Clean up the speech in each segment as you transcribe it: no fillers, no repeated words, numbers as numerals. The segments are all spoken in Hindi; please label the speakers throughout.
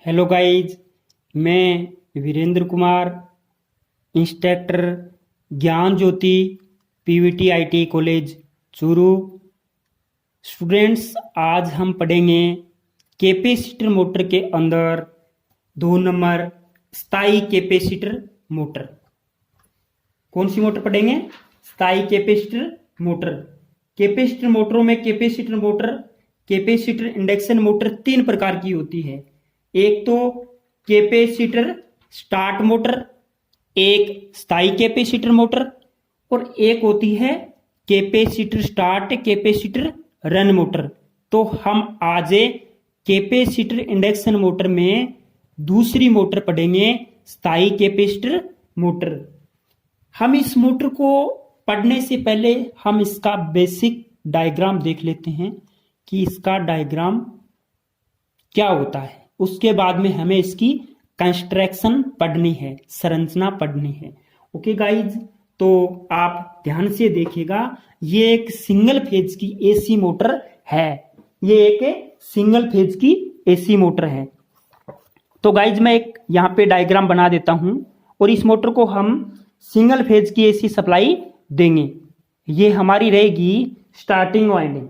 Speaker 1: हेलो गाइज, मैं Virendra Kumar, instructor Gyan Jyoti PVT IT college Churu. Students, आज हम पढ़ेंगे कैपेसिटर मोटर के अंदर 2 नंबर स्थायी कैपेसिटर मोटर। कौन सी मोटर पढ़ेंगे? स्थायी कैपेसिटर मोटर। कैपेसिटर मोटरों में capacitor motor, capacitor induction motor 3 प्रकार की होती है। एक तो कैपेसिटर स्टार्ट मोटर, एक स्थायी कैपेसिटर मोटर, और एक होती है capacitor start capacitor run motor. तो हम आज कैपेसिटर इंडक्शन मोटर में दूसरी मोटर पढ़ेंगे, स्थायी कैपेसिटर मोटर। हम इस मोटर को पढ़ने से पहले हम इसका बेसिक डायग्राम देख लेते हैं कि इसका डायग्राम क्या होता है। उसके बाद में हमें इसकी कंस्ट्रक्शन पढ़नी है, संरचना पढ़नी है। ओके गाइज, तो आप ध्यान से देखिएगा। ये एक सिंगल फेज की एसी मोटर है। ये एक सिंगल फेज की एसी मोटर है। तो गाइज मैं एक यहाँ पे डायग्राम बना देता हूं और इस मोटर को हम सिंगल फेज की एसी सप्लाई देंगे। ये हमारी रहेगी स्टार्टिंग वाइंडिंग।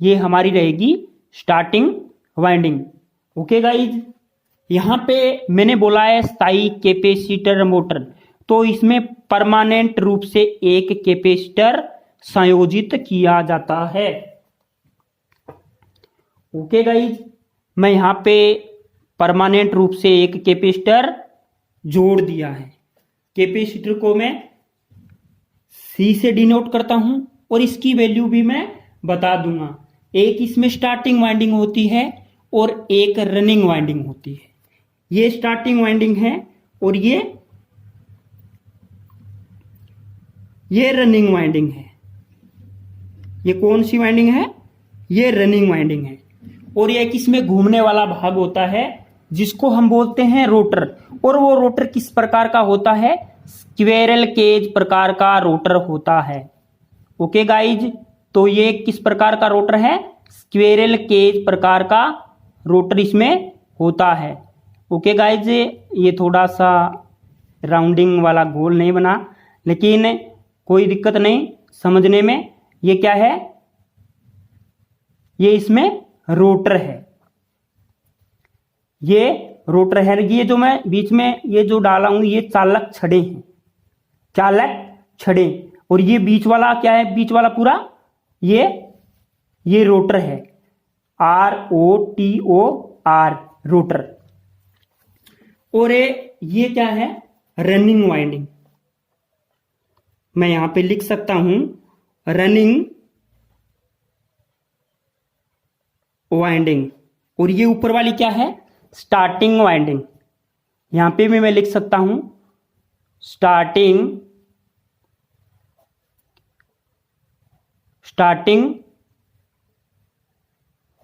Speaker 1: ये हमारी रहेगी स्टार्टिंग वाइंडिंग। ओके गाइज, यहां पे मैंने बोला है स्थायी कैपेसिटर मोटर, तो इसमें परमानेंट रूप से एक कैपेसिटर संयोजित किया जाता है। ओके गाइज, मैं यहां पे परमानेंट रूप से एक कैपेसिटर जोड़ दिया है। कैपेसिटर को मैं C से डिनोट करता हूं और इसकी वैल्यू भी मैं बता दूंगा। एक इसमें स्टार्टिंग वाइंडिंग होती है और एक रनिंग वाइंडिंग होती है। ये स्टार्टिंग वाइंडिंग है और ये रनिंग वाइंडिंग है। ये कौन सी वाइंडिंग है? ये रनिंग वाइंडिंग है। और ये किसमें घूमने वाला भाग होता है जिसको हम बोलते हैं रोटर। और वो रोटर किस प्रकार का होता है? स्क्वेरल केज प्रकार का रोटर होता है। ओके गाइज, तो ये किस प्रकार का रोटर है? स्क्वेरल केज प्रकार का रोटर इसमें होता है। ओके गाइज, ये थोड़ा सा राउंडिंग वाला गोल नहीं बना, लेकिन कोई दिक्कत नहीं समझने में। ये क्या है? ये इसमें रोटर है। ये रोटर है। ये जो मैं बीच में ये जो डाला हूं, ये चालक छड़े हैं, चालक छड़े। और ये बीच वाला क्या है? बीच वाला पूरा ये रोटर है। ROTOR rotor. और ये क्या है? Running winding. मैं यहां पे लिख सकता हूं रनिंग वाइंडिंग। और ये ऊपर वाली क्या है? Starting winding. यहां पे भी मैं लिख सकता हूं स्टार्टिंग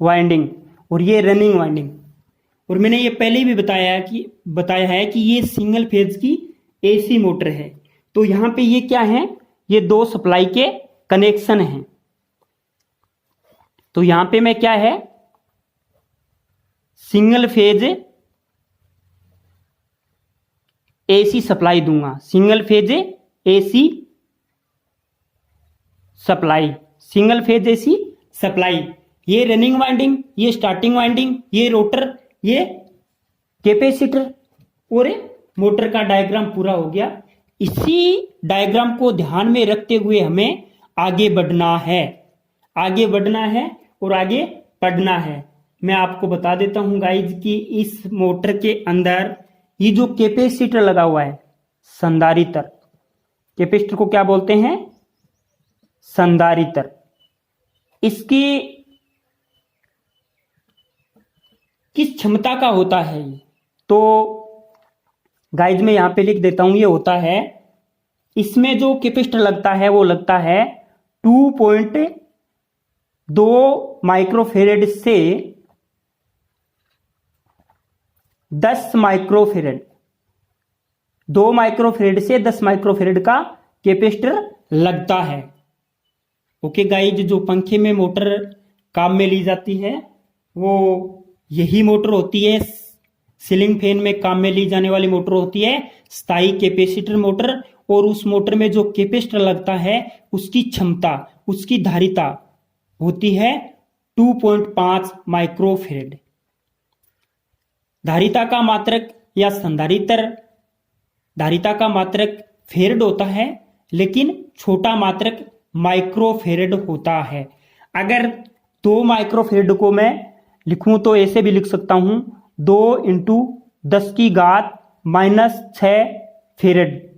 Speaker 1: वाइंडिंग। और ये रनिंग वाइंडिंग। और मैंने ये पहले भी बताया है कि ये सिंगल फेज की एसी मोटर है। तो यहां पे ये क्या है? ये 2 सप्लाई के कनेक्शन हैं। तो यहां पे मैं क्या है? सिंगल फेज एसी सप्लाई दूंगा। Single phase AC supply, single phase AC supply. ये रनिंग वाइंडिंग, ये स्टार्टिंग वाइंडिंग, ये रोटर, ये कैपेसिटर। और मोटर का डायग्राम पूरा हो गया। इसी डायग्राम को ध्यान में रखते हुए हमें आगे बढ़ना है, आगे बढ़ना है और आगे पढ़ना है। मैं आपको बता देता हूं गाइज कि इस मोटर के अंदर ये जो कैपेसिटर लगा हुआ है, संधारित्र। कैपेसिटर को क्या बोलते हैं? संधारित्र। इसकी किस क्षमता का होता है ये? तो गाइज मैं यहां पे लिख देता हूं। ये होता है, इसमें जो कैपेसिटर लगता है वो लगता है 2.2 माइक्रोफेरेड से 10 माइक्रोफेरेड। 2 माइक्रोफेरेड से 10 माइक्रोफेरेड का कैपेसिटर लगता है। ओके गाइज, जो पंखे में मोटर काम में ली जाती है वो यही मोटर होती है। सीलिंग फैन में काम में ली जाने वाली मोटर होती है स्थायी कैपेसिटर मोटर, और उस मोटर में जो कैपेसिटर लगता है उसकी क्षमता, उसकी धारिता होती है 2.5 माइक्रोफेरेड। धारिता का मात्रक या संधारित्र धारिता का मात्रक फेरेड होता है, लेकिन छोटा मात्रक माइक्रोफेरेड होता है। अगर 2 माइक्रोफेरेड को मैं लिखूं तो ऐसे भी लिख सकता हूं, 2 × 10⁻⁻6 फेरेड,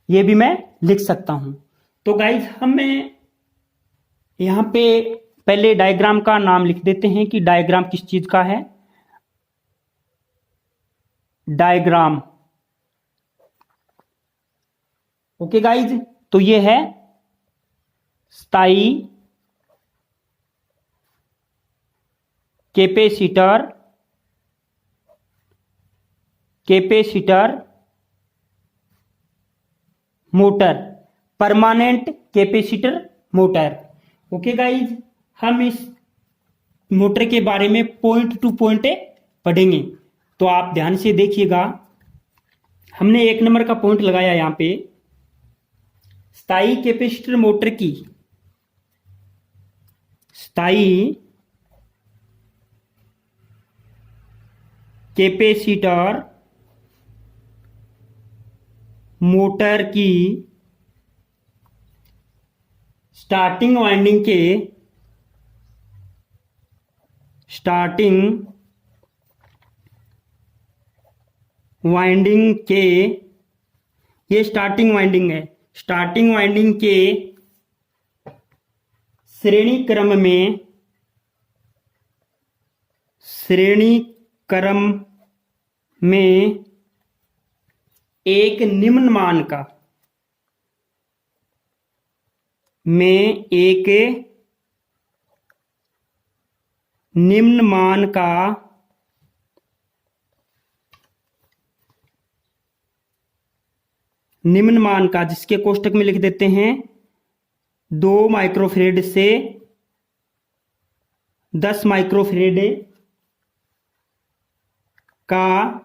Speaker 1: ये भी मैं लिख सकता हूं। तो गाइज हमें यहां पे पहले डायग्राम का नाम लिख देते हैं कि डायग्राम किस चीज का है। डायग्राम, ओके गाइज, तो ये है स्थायी capacitor motor, permanent capacitor motor. Okay guys, हम इस मोटर के बारे में पॉइंट टू पॉइंट पढ़ेंगे, तो आप ध्यान से देखिएगा। हमने 1 नंबर का पॉइंट लगाया यहां पे, स्थायी कैपेसिटर मोटर की स्थायी कैपेसिटर मोटर की स्टार्टिंग वाइंडिंग के ये स्टार्टिंग वाइंडिंग है, स्टार्टिंग वाइंडिंग के श्रेणी क्रम में एक निम्न मान का जिसके कोष्टक में लिख देते हैं 2 माइक्रोफेरेड से 10 माइक्रोफेरेड का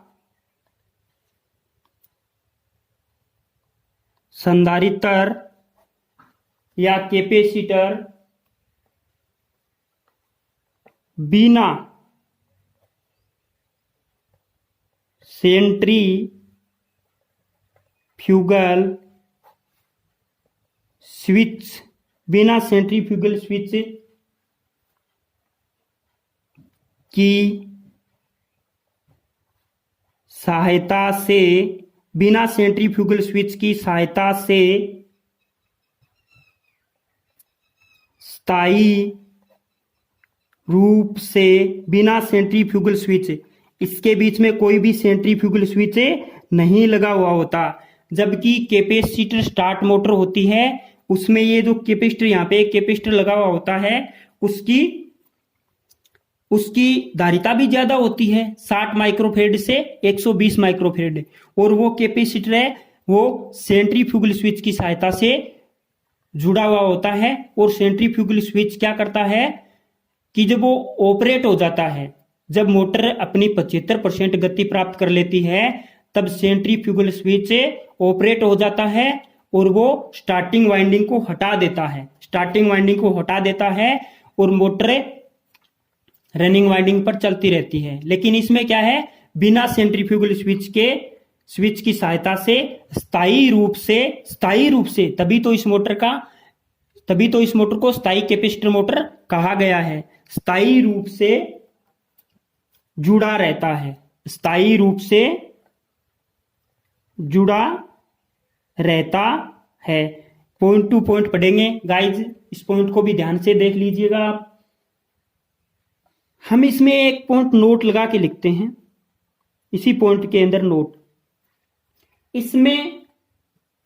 Speaker 1: संधारित्र या कैपेसिटर बिना सेंट्रीफ्यूगल स्विच की सहायता से स्थायी रूप से बिना सेंट्रीफ्यूगल स्विच, इसके बीच में कोई भी सेंट्रीफ्यूगल स्विच नहीं लगा हुआ होता। जबकि कैपेसिटर स्टार्ट मोटर होती है, उसमें ये जो कैपेसिटर यहाँ पे एक कैपेसिटर लगा हुआ होता है, उसकी धारिता भी ज्यादा होती है, 60 माइक्रोफेरेड से 120 माइक्रोफेरेड, और वो कैपेसिटर है वो सेंट्रीफ्यूगल स्विच की सहायता से जुड़ा हुआ होता है। और सेंट्रीफ्यूगल स्विच क्या करता है कि जब वो ऑपरेट हो जाता है, जब मोटर अपनी 75% गति प्राप्त कर लेती है, तब सेंट्रीफ्यूगल स्विच ऑपरेट हो जाता है और वो स्टार्टिंग वाइंडिंग को हटा देता है और मोटर रनिंग वाइंडिंग पर चलती रहती है। लेकिन इसमें क्या है, बिना सेंट्रीफ्यूगल स्विच की सहायता से स्थायी रूप से तभी तो इस मोटर को स्थायी कैपेसिटर मोटर कहा गया है, स्थायी रूप से जुड़ा रहता है। पॉइंट टू पॉइंट पढ़ेंगे गाइज, इस पॉइंट को भी ध्यान से देख लीजिएगा आप। हम इसमें एक पॉइंट नोट लगा के लिखते हैं, इसी पॉइंट के अंदर नोट। इसमें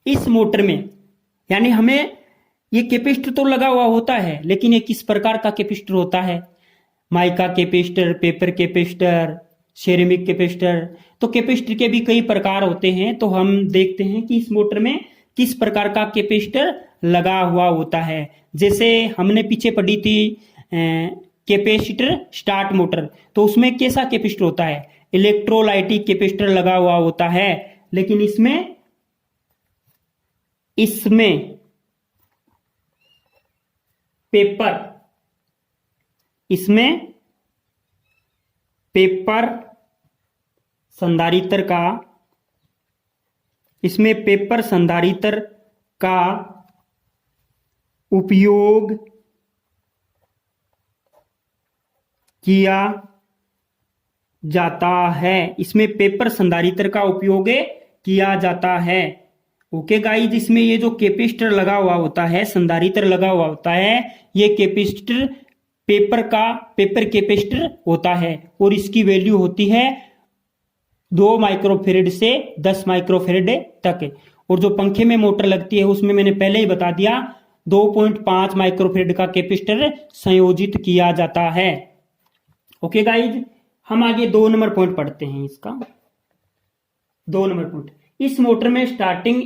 Speaker 1: इस मोटर में यानी हमें ये कैपेसिटर तो लगा हुआ होता है, लेकिन ये किस प्रकार का कैपेसिटर होता है, mica capacitor, paper capacitor, ceramic capacitor. तो कैपेसिटर के भी कई प्रकार होते हैं, तो हम देखते हैं कि इस मोटर में किस प्रकार का कैपेसिटर लगा हुआ होता है। जैसे हमने पीछे पढ़ी थी कैपेसिटर स्टार्ट मोटर, तो उसमें कैसा कैपेसिटर होता है, इलेक्ट्रोलाइटिक कैपेसिटर लगा हुआ होता है। लेकिन इसमें पेपर संधारित्र का उपयोग किया जाता है। इसमें पेपर संधारित्र का उपयोग किया जाता है। ओके गाइज, इसमें ये जो कैपेसिटर लगा हुआ होता है, संधारित्र लगा हुआ होता है, ये कैपेसिटर पेपर कैपेसिटर होता है और इसकी वैल्यू होती है 2 माइक्रोफेरेड से 10 माइक्रोफेरेड तक। और जो पंखे में मोटर लगती है उसमें मैंने पहले ही बता दिया 2.5 माइक्रोफेरेड का कैपेसिटर संयोजित किया जाता है। ओके गाइज, हम आगे 2 नंबर पॉइंट पढ़ते हैं। इसका 2 नंबर पॉइंट, इस मोटर में स्टार्टिंग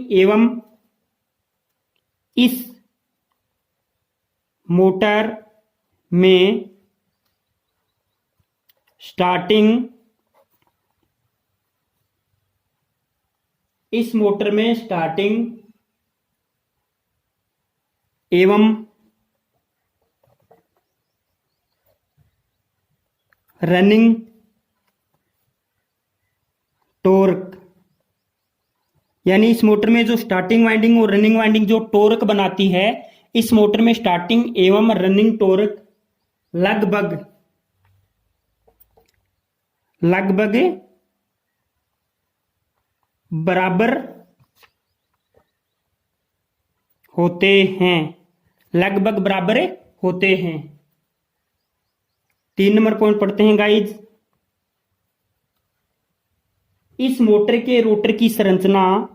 Speaker 1: एवं रनिंग टॉर्क, यानी इस मोटर में जो स्टार्टिंग वाइंडिंग और रनिंग वाइंडिंग जो टॉर्क बनाती है, इस मोटर में स्टार्टिंग एवं रनिंग टॉर्क लगभग बराबर होते हैं। 3 नंबर पॉइंट पढ़ते हैं गाइज। इस मोटर के रोटर की संरचना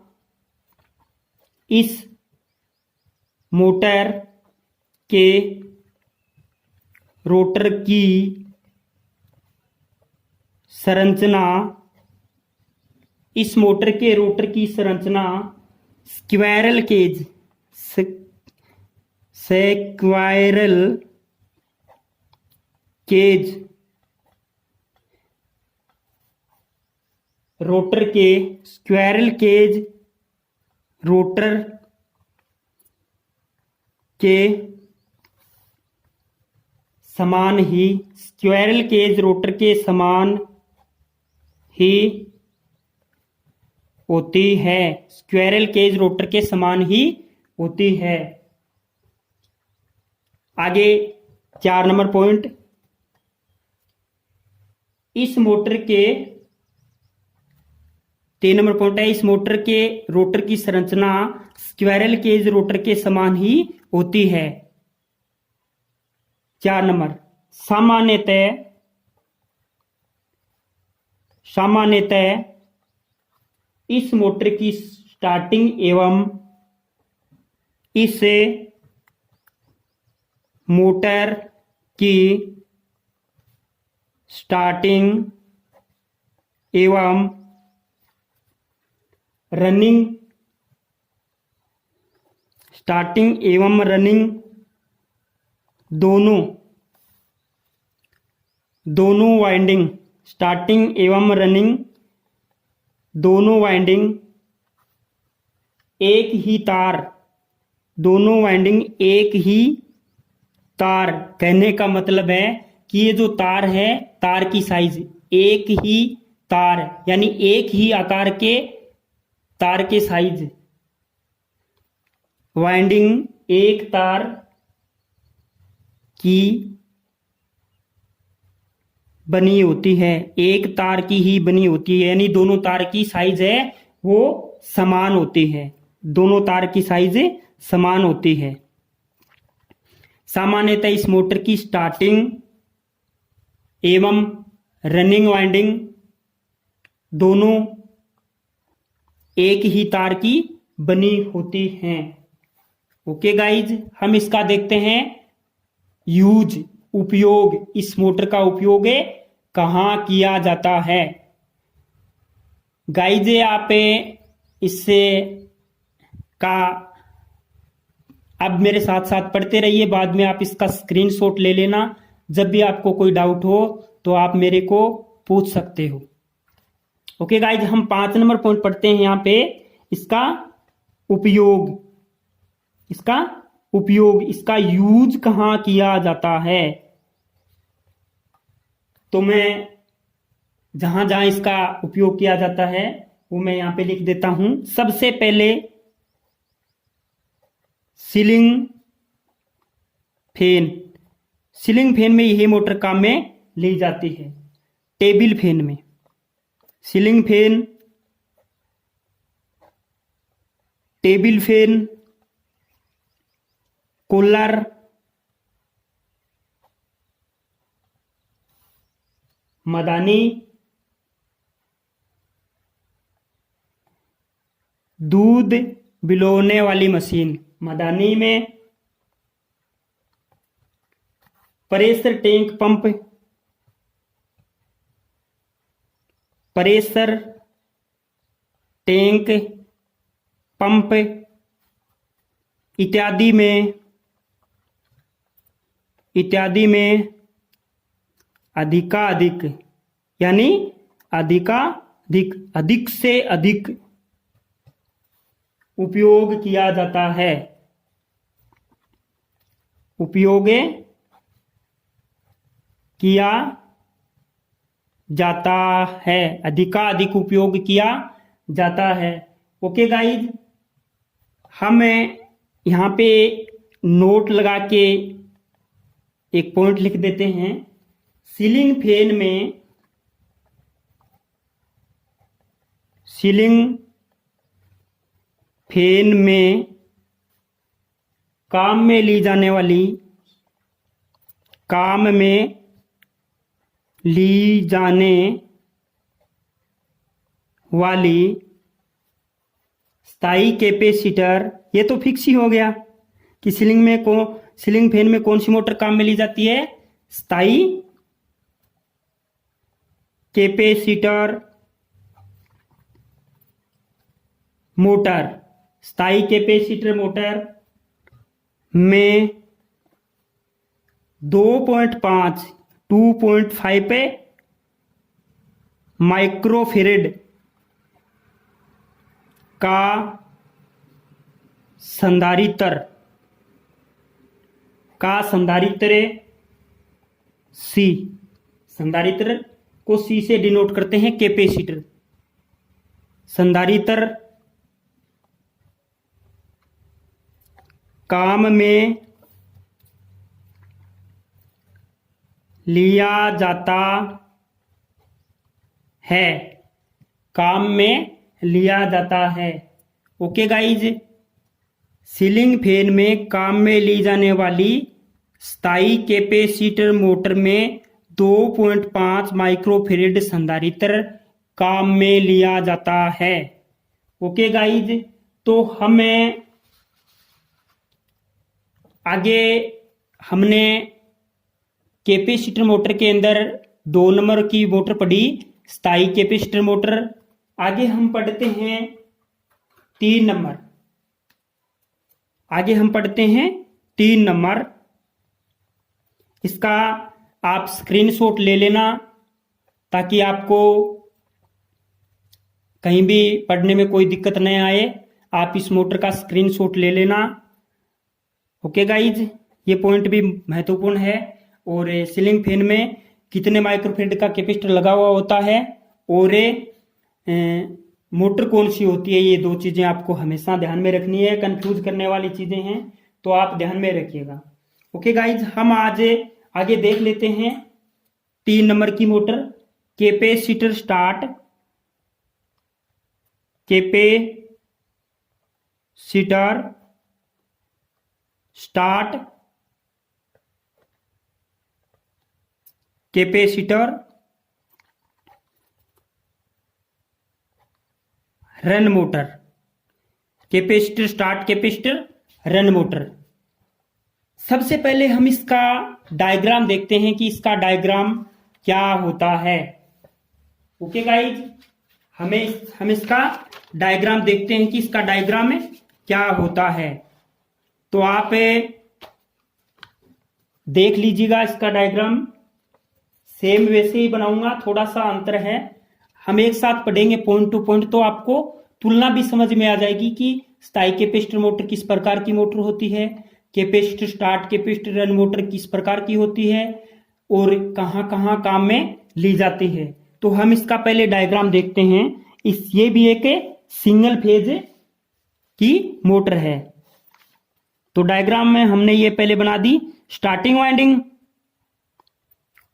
Speaker 1: स्क्वायरल केज रोटर के समान ही होती है। आगे 4 नंबर पॉइंट, इस मोटर के 3 नंबर पॉइंट है, इस मोटर के रोटर की संरचना स्क्वायरल केज रोटर के समान ही होती है। 4 नंबर, सामान्यतः इस मोटर की स्टार्टिंग एवं इस मोटर की स्टार्टिंग एवं रनिंग दोनों वाइंडिंग एक ही तार कहने का मतलब है कि ये जो तार है, तार की साइज एक ही तार, यानी एक ही आकार के तार के साइज, वाइंडिंग एक तार की बनी होती है, एक तार की ही बनी होती है, यानी दोनों तार की साइज है वो समान होती है, दोनों तार की साइज समान होती है। सामान्यतः इस मोटर की स्टार्टिंग एवं रनिंग वाइंडिंग दोनों एक ही तार की बनी होती हैं। ओके गाइज, हम इसका देखते हैं उपयोग, इस मोटर का उपयोग कहाँ किया जाता है। गाइज, आप इससे का अब मेरे साथ साथ पढ़ते रहिए, बाद में आप इसका स्क्रीनशॉट ले लेना। जब भी आपको कोई डाउट हो तो आप मेरे को पूछ सकते हो। ओके गाइज, हम 5 नंबर पॉइंट पढ़ते हैं यहाँ पे। इसका उपयोग, इसका यूज कहाँ किया जाता है। तो मैं जहां जहां इसका उपयोग किया जाता है वो मैं यहां पे लिख देता हूं। सबसे पहले सीलिंग फैन, सीलिंग फैन में यही मोटर काम में ली जाती है। टेबल फैन में, ceiling fan, table fan, cooler, मदानी, दूध बिलोने वाली मशीन, मदानी में pressure tank pump, pressure tank pump इत्यादि में अधिकाधिक, यानी अधिकाधिक, अधिक से अधिक उपयोग किया जाता है। उपयोग किया जाता है, अधिकाधिक उपयोग किया जाता है। ओके गाइज, हम यहाँ पे नोट लगा के एक पॉइंट लिख देते हैं। सीलिंग फैन में, सीलिंग फैन में काम में ली जाने वाली, काम में ली जाने वाली स्थायी कैपेसिटर, ये तो फिक्स ही हो गया कि सीलिंग फैन में कौन सी मोटर काम में ली जाती है, स्थायी कैपेसिटर मोटर। स्थायी कैपेसिटर मोटर में 2.5 माइक्रोफेरेड का संधारित्र सी, संधारित्र को सी से डिनोट करते हैं कैपेसिटर। संधारित्र काम में लिया जाता है, काम में लिया जाता है। ओके गाइज, सीलिंग फैन में काम में ली जाने वाली स्थायी कैपेसिटर मोटर में 2.5 माइक्रोफेरेड संधारित्र काम में लिया जाता है। ओके गाइज, तो हमें आगे हमने कैपेसिटर मोटर के अंदर 2 नंबर की मोटर पढ़ी, स्थायी कैपेसिटर मोटर। आगे हम पढ़ते हैं 3 नंबर, आगे हम पढ़ते हैं 3 नंबर। इसका आप स्क्रीनशॉट ले लेना ताकि आपको कहीं भी पढ़ने में कोई दिक्कत नहीं आए। आप इस मोटर का स्क्रीनशॉट ले लेना। ओके गाइज, ये पॉइंट भी महत्वपूर्ण है। और सीलिंग फैन में कितने माइक्रोफेरेड का कैपेसिटर लगा हुआ होता है और मोटर कौन सी होती है, ये 2 चीजें आपको हमेशा ध्यान में रखनी है। कंफ्यूज करने वाली चीजें हैं तो आप ध्यान में रखिएगा। ओके गाइज, हम आज आगे देख लेते हैं 3 नंबर की motor, capacitor start, capacitor start, capacitor run motor, capacitor start, capacitor run motor. सबसे पहले हम इसका डायग्राम देखते हैं कि इसका डायग्राम क्या होता है। ओके गाइज, हम इसका डायग्राम देखते हैं कि इसका डायग्राम में क्या होता है। तो आप देख लीजिएगा इसका डायग्राम। सेम वैसे ही बनाऊंगा, थोड़ा सा अंतर है। हम एक साथ पढ़ेंगे पॉइंट टू पॉइंट, तो आपको तुलना भी समझ में आ जाएगी कि स्थायी कैपेसिटर मोटर किस प्रकार की मोटर होती है, capacitor start capacitor run motor किस प्रकार की होती है और कहाँ कहाँ काम में ली जाती है। तो हम इसका पहले डायग्राम देखते हैं। ये भी एक सिंगल फेज की मोटर है। तो डायग्राम में हमने ये पहले बना दी स्टार्टिंग वाइंडिंग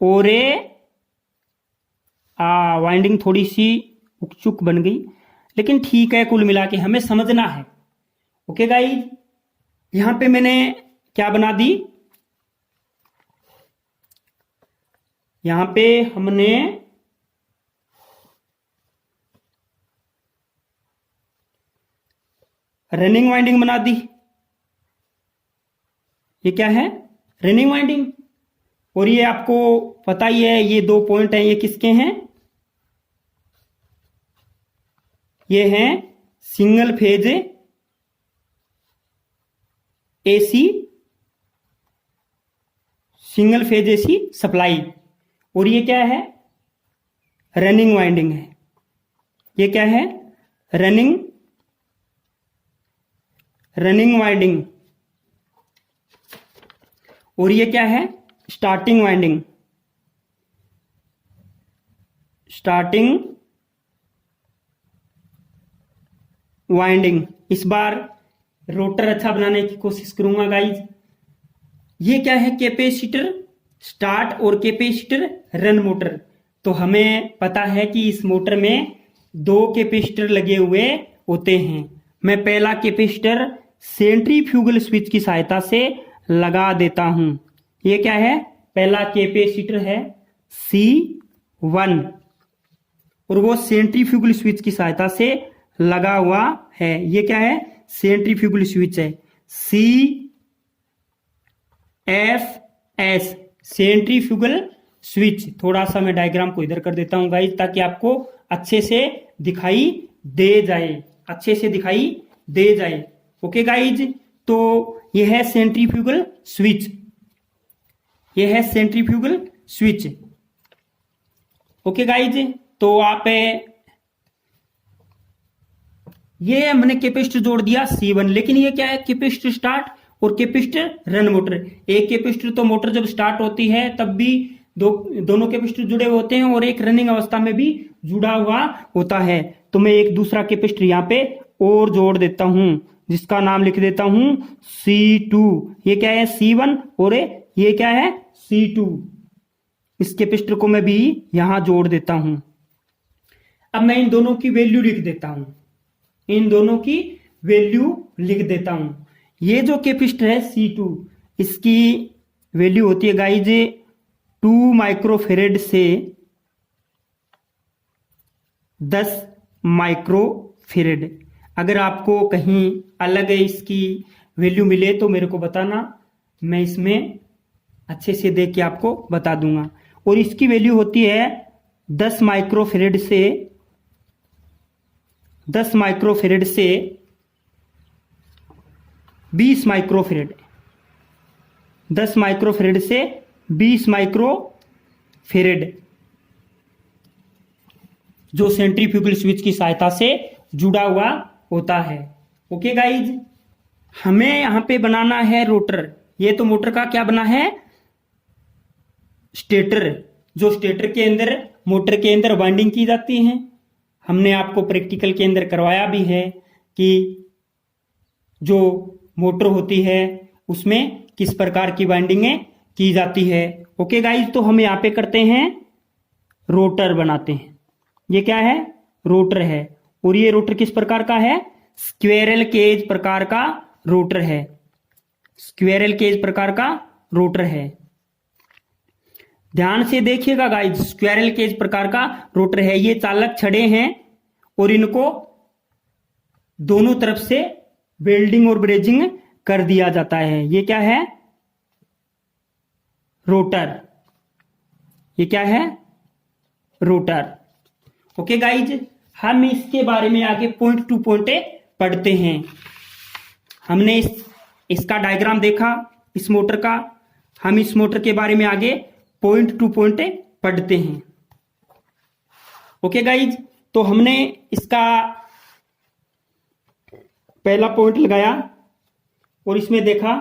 Speaker 1: और वाइंडिंग थोड़ी सी उकचुक बन गई, लेकिन ठीक है, कुल मिला के हमें समझना है। ओके गाइस, यहां पे मैंने क्या बना दी, यहां पे हमने रनिंग वाइंडिंग बना दी। ये क्या है, रनिंग वाइंडिंग। और ये आपको पता ही है, ये 2 पॉइंट हैं, ये किसके हैं, ये हैं single phase AC, single phase AC supply. और ये क्या है, रनिंग वाइंडिंग है। ये क्या है, रनिंग वाइंडिंग। और ये क्या है, स्टार्टिंग वाइंडिंग, स्टार्टिंग वाइंडिंग। इस बार रोटर अच्छा बनाने की कोशिश करूंगा गाइज। ये क्या है, कैपेसिटर स्टार्ट और कैपेसिटर रन मोटर। तो हमें पता है कि इस मोटर में 2 कैपेसिटर लगे हुए होते हैं। मैं पहला कैपेसिटर सेंट्रीफ्यूगल स्विच की सहायता से लगा देता हूं। ये क्या है, पहला कैपेसिटर है C1 और वो सेंट्रीफ्यूगल स्विच की सहायता से लगा हुआ है। ये क्या है, सेंट्रीफ्यूगल स्विच है, CFS सेंट्रीफ्यूगल स्विच। थोड़ा सा मैं डायग्राम को इधर कर देता हूं गाइस, ताकि आपको अच्छे से दिखाई दे जाए, अच्छे से दिखाई दे जाए। ओके गाइज, तो यह है सेंट्रीफ्यूगल स्विच, यह है सेंट्रीफ्यूगल स्विच। ओके गाइज, तो आप ये हमने कैपेसिटर जोड़ दिया C1, लेकिन ये क्या है, कैपेसिटर स्टार्ट और कैपेसिटर रन मोटर। एक कैपेसिटर तो मोटर जब स्टार्ट होती है तब भी दोनों कैपेसिटर जुड़े हुए होते हैं और एक रनिंग अवस्था में भी जुड़ा हुआ होता है। तो मैं एक दूसरा कैपेसिटर यहाँ पे और जोड़ देता हूं, जिसका नाम लिख देता हूं C2। ये क्या है, C1 और ये क्या है, C2। इस कैपेसिटर को मैं भी यहां जोड़ देता हूं। अब मैं इन दोनों की वैल्यू लिख देता हूं, इन दोनों की वैल्यू लिख देता हूं। ये जो कैपेसिटर है C2, इसकी वैल्यू होती है गाइज 2 माइक्रोफेरेड से 10 माइक्रोफेरेड। अगर आपको कहीं अलग इसकी वैल्यू मिले तो मेरे को बताना, मैं इसमें अच्छे से देख के आपको बता दूंगा। और इसकी वैल्यू होती है 10 माइक्रोफेरेड से 20 माइक्रोफेरेड, 10 माइक्रोफेरेड से 20 माइक्रोफेरेड, जो सेंट्रीफ्यूगल स्विच की सहायता से जुड़ा हुआ होता है। ओके गाइज, हमें यहां पे बनाना है रोटर। ये तो मोटर का क्या बना है, स्टेटर, जो स्टेटर के अंदर मोटर के अंदर वाइंडिंग की जाती है। हमने आपको प्रैक्टिकल के अंदर करवाया भी है कि जो मोटर होती है उसमें किस प्रकार की वाइंडिंगें की जाती है। ओके गाइज, तो हम यहाँ पे करते हैं, रोटर बनाते हैं। ये क्या है, रोटर है। और ये रोटर किस प्रकार का है, स्क्वेरल केज प्रकार का रोटर है, स्क्वेरल केज प्रकार का रोटर है। ध्यान से देखिएगा गाइज, स्क्वेरल केज प्रकार का रोटर है। ये चालक छड़े हैं और इनको दोनों तरफ से वेल्डिंग और ब्रेजिंग कर दिया जाता है। ये क्या है, रोटर। ये क्या है, रोटर। ओके गाइज, हम इसके बारे में आगे पॉइंट टू पॉइंट पढ़ते हैं। हमने इसका डायग्राम देखा इस मोटर का, हम इस मोटर के बारे में आगे पॉइंट टू पॉइंट पढ़ते हैं। ओके गाइज, तो हमने इसका पहला पॉइंट लगाया और इसमें देखा,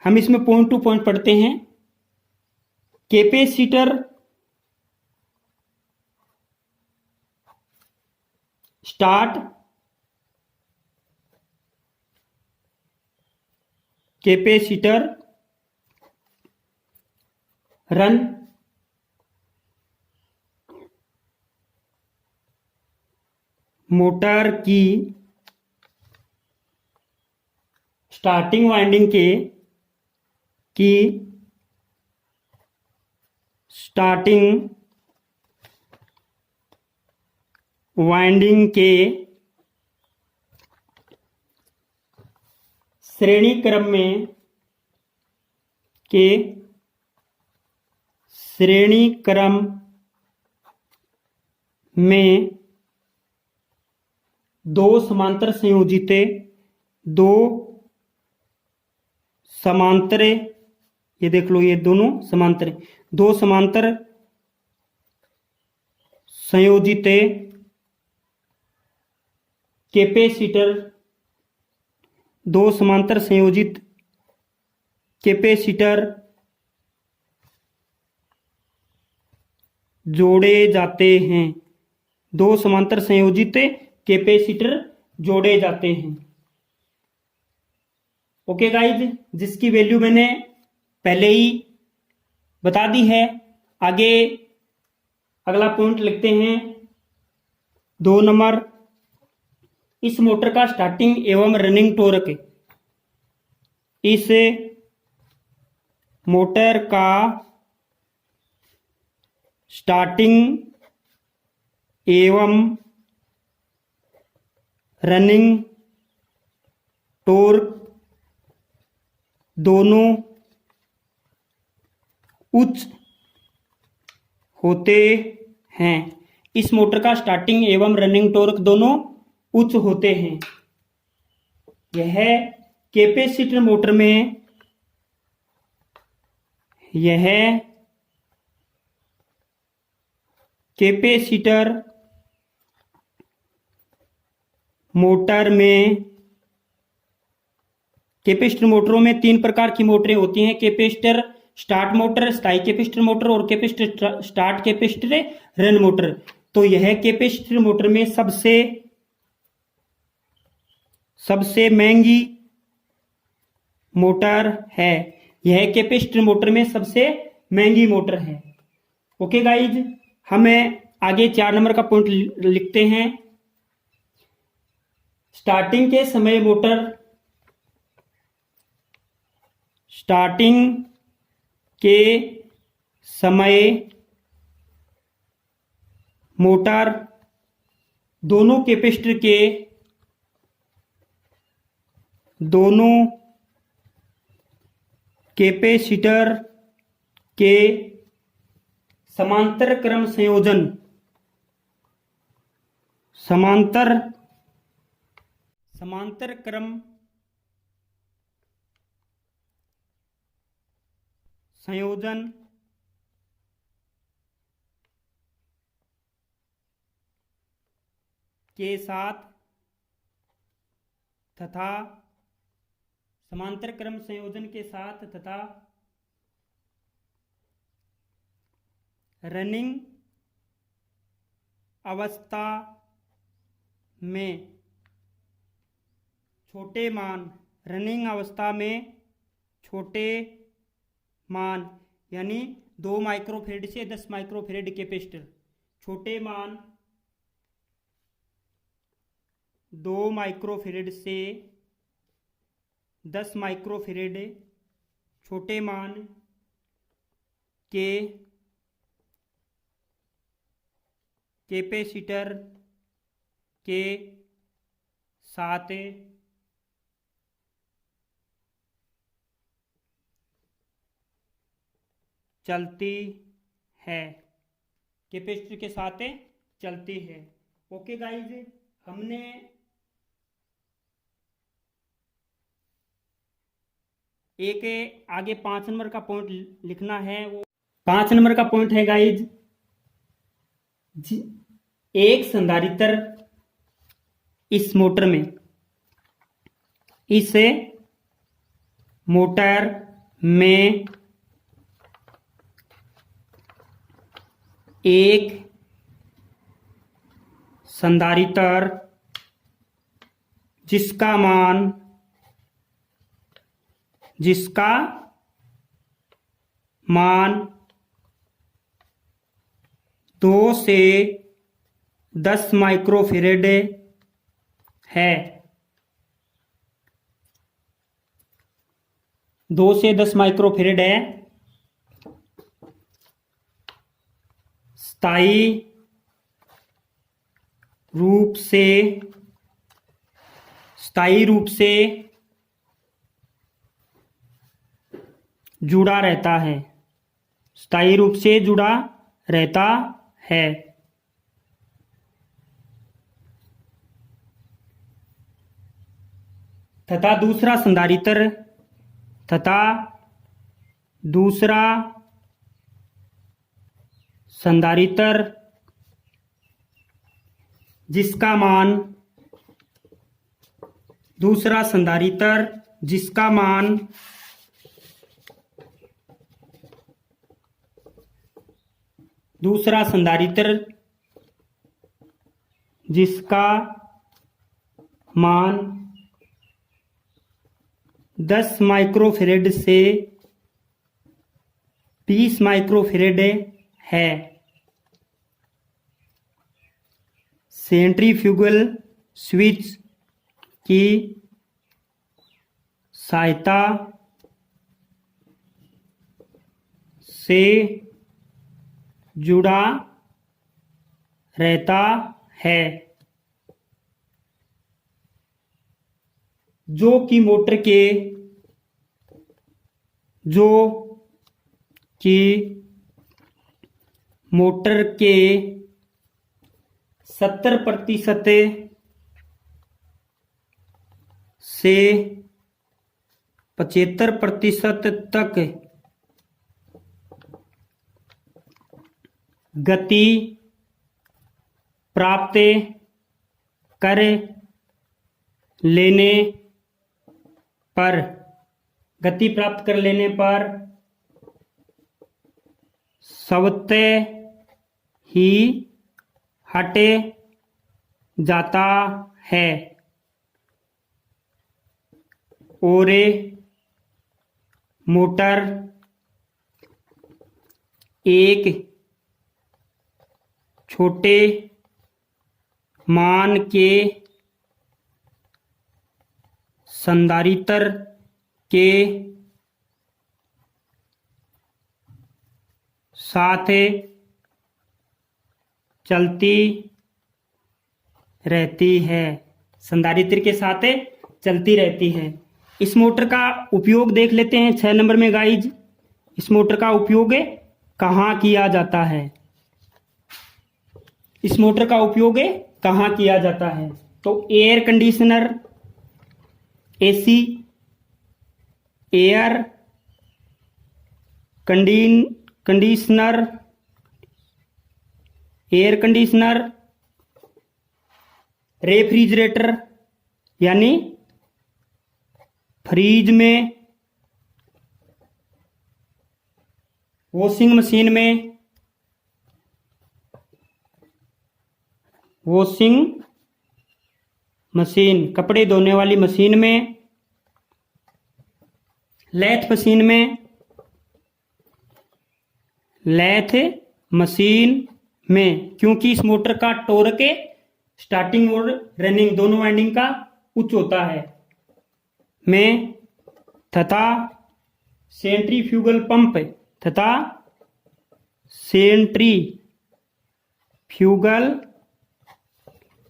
Speaker 1: हम इसमें पॉइंट टू पॉइंट पढ़ते हैं। Capacitor start, capacitor run, motor की स्टार्टिंग वाइंडिंग की स्टार्टिंग वाइंडिंग के श्रेणी क्रम में दो समांतर संयोजित ये देख लो, ये दोनों समांतर, दो समांतर संयोजित कैपेसिटर, दो समांतर संयोजित कैपेसिटर जोड़े जाते हैं, दो समांतर संयोजित कैपेसिटर जोड़े जाते हैं। ओके गाइज, जिसकी वैल्यू मैंने पहले ही बता दी है। आगे अगला पॉइंट लिखते हैं 2 नंबर। इस मोटर का स्टार्टिंग एवं रनिंग टॉर्क, इस मोटर का स्टार्टिंग एवं रनिंग टॉर्क दोनों उच्च होते हैं। इस मोटर का स्टार्टिंग एवं रनिंग टॉर्क दोनों उच्च होते हैं। यह कैपेसिटर मोटर में कैपेसिटर मोटरों में 3 प्रकार की मोटरें होती हैं। कैपेसिटर स्टार्ट मोटर, स्थायी कैपेसिटर मोटर और capacitor start capacitor run motor. तो यह कैपेसिटर मोटर में सबसे महंगी मोटर है। यह कैपेसिटर मोटर में सबसे महंगी मोटर है। ओके गाइज, हमें आगे 4 नंबर का पॉइंट लिखते हैं। स्टार्टिंग के समय मोटर दोनों कैपेसिटर के समांतर क्रम संयोजन के साथ तथा समांतर क्रम संयोजन के साथ तथा रनिंग अवस्था में छोटे मान यानी 2 माइक्रोफेरेड से 10 माइक्रोफेरेड कैपेसिटर, छोटे मान 2 माइक्रोफेरेड से 10 माइक्रोफेरेड छोटे मान के कैपेसिटर के साथ चलती है, कैपेसिटर के साथ चलती है। ओके गाइज, हमने एक आगे 5 नंबर का पॉइंट लिखना है। वो 5 नंबर का पॉइंट है गाइज, एक संधारित्र इस मोटर में, इस मोटर में एक संधारित्र जिसका मान 2 से 10 माइक्रोफेरेड है। 2 से 10 माइक्रोफेरेड है। स्थायी रूप से जुड़ा रहता है। स्थायी रूप से जुड़ा रहता है। तथा दूसरा संधारित्र जिसका मान 10 माइक्रोफेरेड से 20 माइक्रोफेरेड है। सेंट्रीफ्यूगल स्विच की सहायता से जुड़ा रहता है, जो कि मोटर के 70% से 75% तक गति प्राप्त कर लेने पर स्वतः ही हट जाता है और मोटर एक छोटे मान के संधारित्र के साथ चलती रहती है। इस मोटर का उपयोग देख लेते हैं 6 नंबर में गाइज। इस मोटर का उपयोग कहाँ किया जाता है? तो air conditioner, AC, air conditioner, refrigerator यानी फ्रीज में, वॉशिंग मशीन कपड़े धोने वाली मशीन में, लेथ मशीन में, क्योंकि इस मोटर का टॉर्क स्टार्टिंग और रनिंग दोनों वाइंडिंग का उच्च होता है में, तथा सेंट्रीफ्यूगल पंप तथा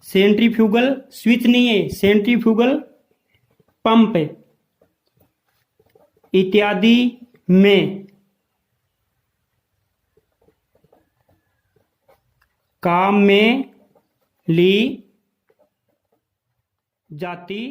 Speaker 1: सेंट्रीफ्यूगल स्विच नहीं है, सेंट्रीफ्यूगल पंप इत्यादि में काम में ली जाती